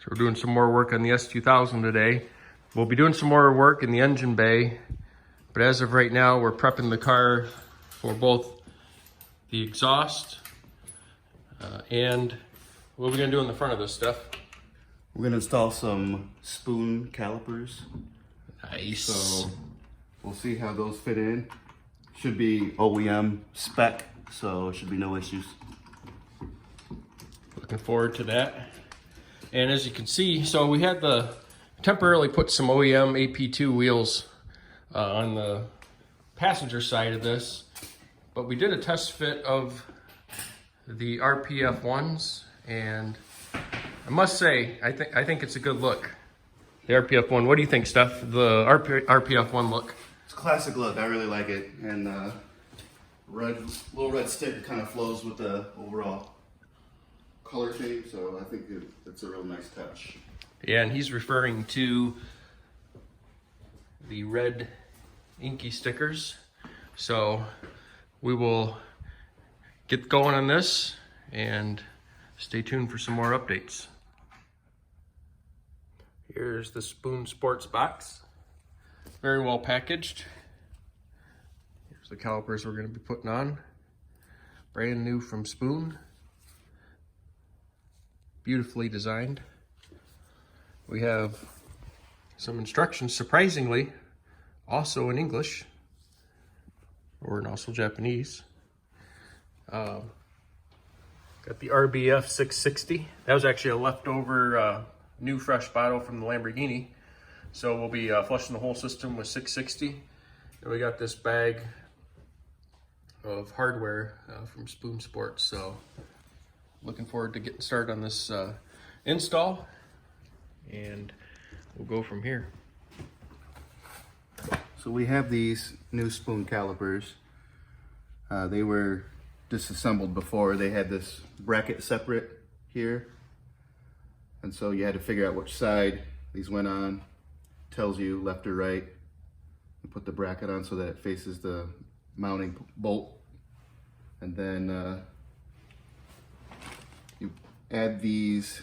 So we're doing some more work on the S2000 today. We'll be doing some more work in the engine bay, but as of right now, we're prepping the car for both the exhaust and what are we gonna do in the front of this stuff? We're gonna install some spoon calipers. Nice. So we'll see how those fit in. Should be OEM spec, so should be no issues. Looking forward to that. And as you can see, so we had the temporarily put some OEM AP2 wheels on the passenger side of this, but we did a test fit of the RPF ones, and I must say, I think it's a good look. The RPF one. What do you think, Steph? The RPF one look. It's a classic look. I really like it, and little red sticker kind of flows with the overall color theme. So I think it's a real nice touch. Yeah, and he's referring to the red inky stickers. So we will get going on this and stay tuned for some more updates. Here's the Spoon Sports box. Very well packaged. Here's the calipers we're going to be putting on. Brand new from Spoon. Beautifully designed. We have some instructions, surprisingly, also in English, or in also Japanese. Got the RBF 660. That was actually a leftover new fresh bottle from the Lamborghini. So we'll be flushing the whole system with 660. And we got this bag of hardware from Spoon Sports. So looking forward to getting started on this install, and we'll go from here. So we have these new spoon calipers. They were disassembled before. They had this bracket separate here, and so you had to figure out which side these went on. Tells you left or right. You put the bracket on so that it faces the mounting bolt, and then you add these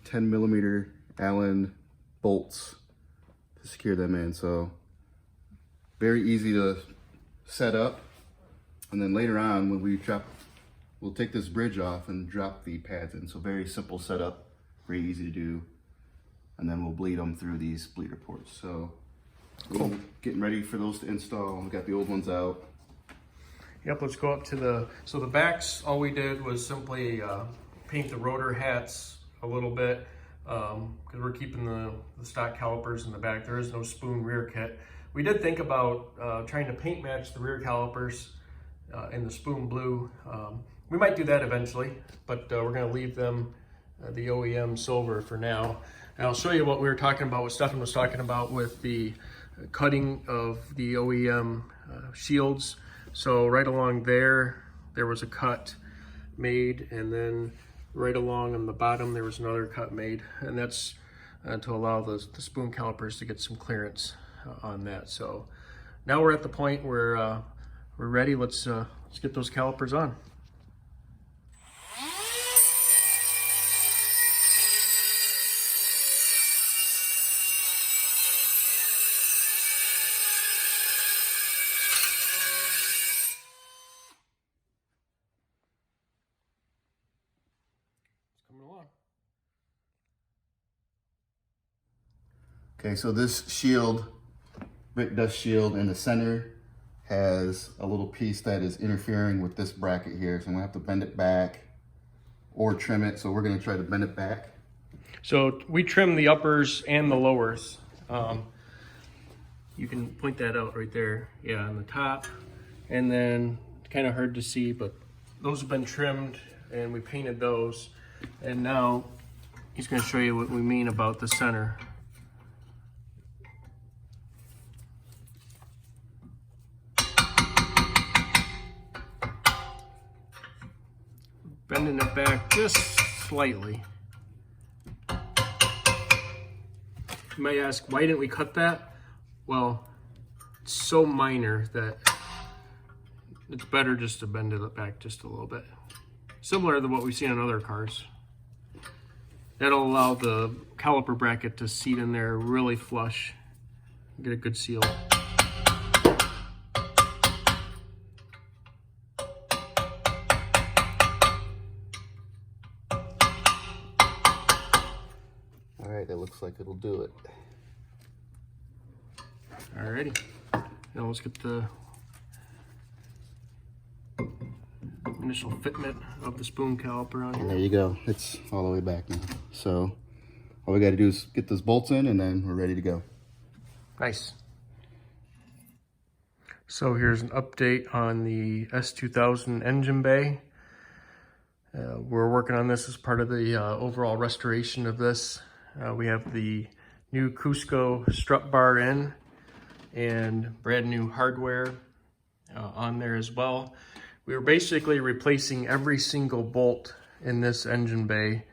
10mm Allen bolts to secure them in. So very easy to set up. And then later on, when we'll take this bridge off and drop the pads in. So very simple setup, very easy to do. And then we'll bleed them through these bleeder ports. So cool. Getting ready for those to install. We got the old ones out. Yep, let's go up to so the backs, all we did was simply paint the rotor hats a little bit, because we're keeping the stock calipers in the back. There is no Spoon rear kit. We did think about trying to paint match the rear calipers in the Spoon blue. We might do that eventually, but we're gonna leave them the OEM silver for now. And I'll show you what we were talking about, what Stefan was talking about with the cutting of the OEM shields. So right along there was a cut made, and then right along on the bottom there was another cut made, and that's to allow the Spoon calipers to get some clearance on that. So now we're at the point where we're ready. Let's get those calipers on. Okay, so this shield, brake dust shield in the center, has a little piece that is interfering with this bracket here. So I'm gonna have to bend it back or trim it. So we're gonna try to bend it back. So we trim the uppers and the lowers. You can point that out right there. Yeah, on the top. And then kind of hard to see, but those have been trimmed and we painted those. And now he's gonna show you what we mean about the center. Bending it back just slightly. You might ask, why didn't we cut that? Well, it's so minor that it's better just to bend it back just a little bit. Similar to what we've seen in other cars. That'll allow the caliper bracket to seat in there really flush, get a good seal. All right, that looks like it'll do it. Alrighty, now let's get the initial fitment of the spoon caliper on And here. there you go. It's all the way back now. So all we got to do is get those bolts in, and then we're ready to go. Nice. So here's an update on the S2000 engine bay. We're working on this as part of the overall restoration of this. We have the new Cusco strut bar in and brand new hardware on there as well. We were basically replacing every single bolt in this engine bay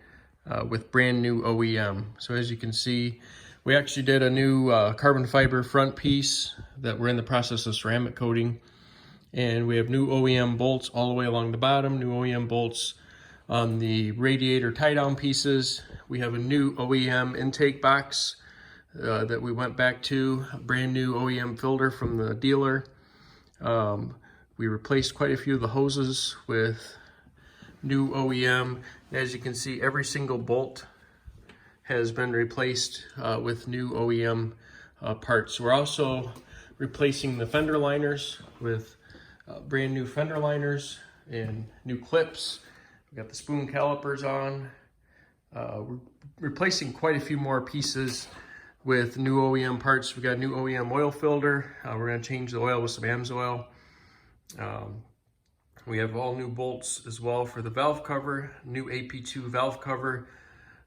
with brand new OEM. So as you can see, we actually did a new carbon fiber front piece that we're in the process of ceramic coating. And we have new OEM bolts all the way along the bottom, new OEM bolts on the radiator tie-down pieces. We have a new OEM intake box that we went back to, a brand new OEM filter from the dealer. We replaced quite a few of the hoses with new OEM. As you can see, every single bolt has been replaced with new OEM parts. We're also replacing the fender liners with brand new fender liners and new clips. We got the spoon calipers on. We're replacing quite a few more pieces with new OEM parts. We got a new OEM oil filter. We're gonna change the oil with some AMSOIL. We have all new bolts as well for the valve cover, new AP2 valve cover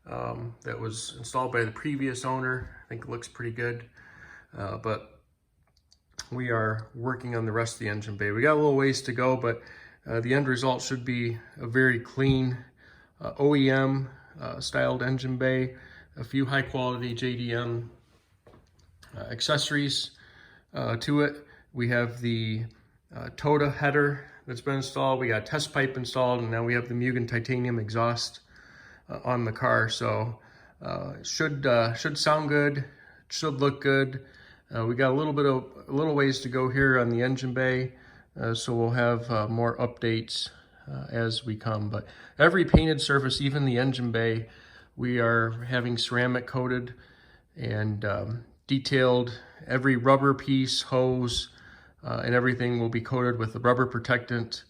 that was installed by the previous owner. I think it looks pretty good, but we are working on the rest of the engine bay. We got a little ways to go, but the end result should be a very clean OEM styled engine bay, a few high quality JDM accessories to it. We have the Toda header that's been installed. We got test pipe installed, and now we have the Mugen titanium exhaust on the car. So it should sound good, should look good. We got a little ways to go here on the engine bay, so we'll have more updates as we come. But every painted surface, even the engine bay, we are having ceramic coated and detailed. Every rubber piece, hose, and everything will be coated with the rubber protectant,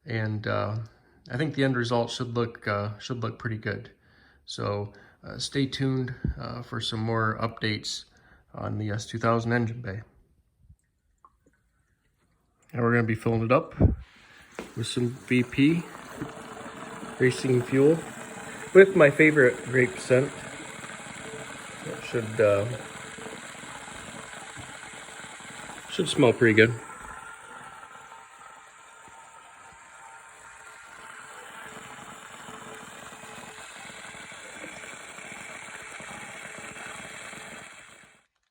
and I think the end result should look pretty good. So stay tuned for some more updates on the S2000 engine bay. Now we're going to be filling it up with some VP racing fuel with my favorite grape scent. It should smell pretty good.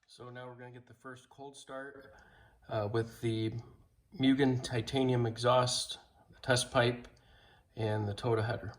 So now we're going to get the first cold start with the Mugen titanium exhaust, the test pipe, and the Toda header.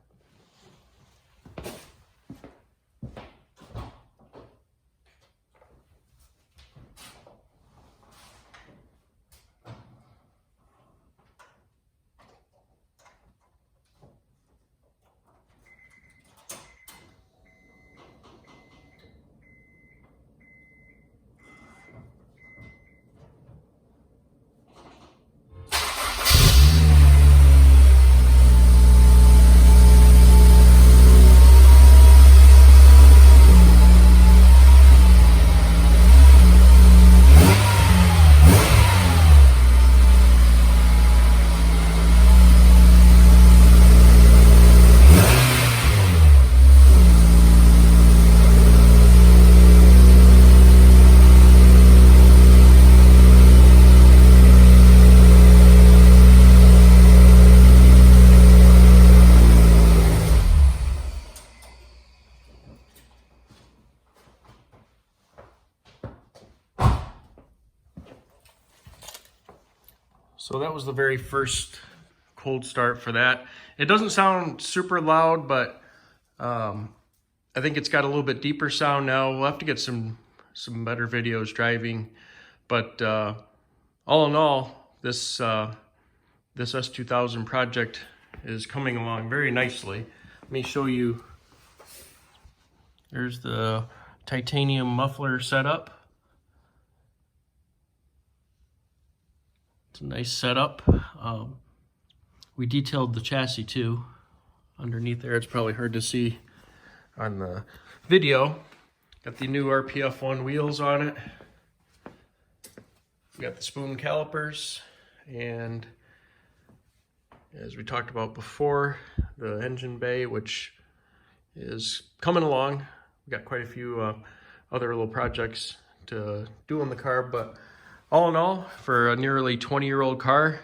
So that was the very first cold start for that. It doesn't sound super loud, but I I think it's got a little bit deeper sound now. We'll have to get some better videos driving, but all in all, this S2000 project is coming along very nicely. Let me show you. There's the titanium muffler setup. It's a nice setup. We detailed the chassis too. Underneath there, it's probably hard to see on the video. Got the new RPF1 wheels on it. We got the spoon calipers, and as we talked about before, the engine bay, which is coming along. We got quite a few other little projects to do on the car, but all in all, for a nearly 20-year-old car,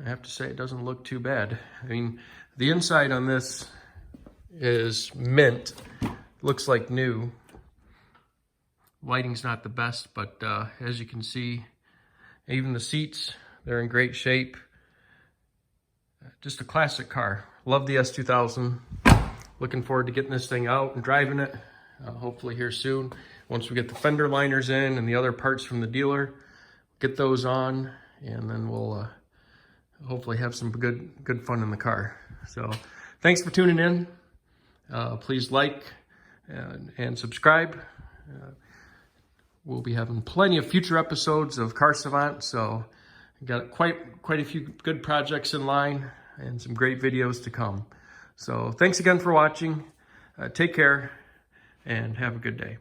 I have to say it doesn't look too bad. I mean, the inside on this is mint. Looks like new. Lighting's not the best, but as you can see, even the seats, they're in great shape. Just a classic car. Love the S2000. Looking forward to getting this thing out and driving it, hopefully here soon. Once we get the fender liners in and the other parts from the dealer, get those on, and then we'll hopefully have some good fun in the car. So thanks for tuning in. Please like and subscribe. We'll be having plenty of future episodes of Car Savant, so got quite a few good projects in line and some great videos to come. So thanks again for watching. Take care and have a good day.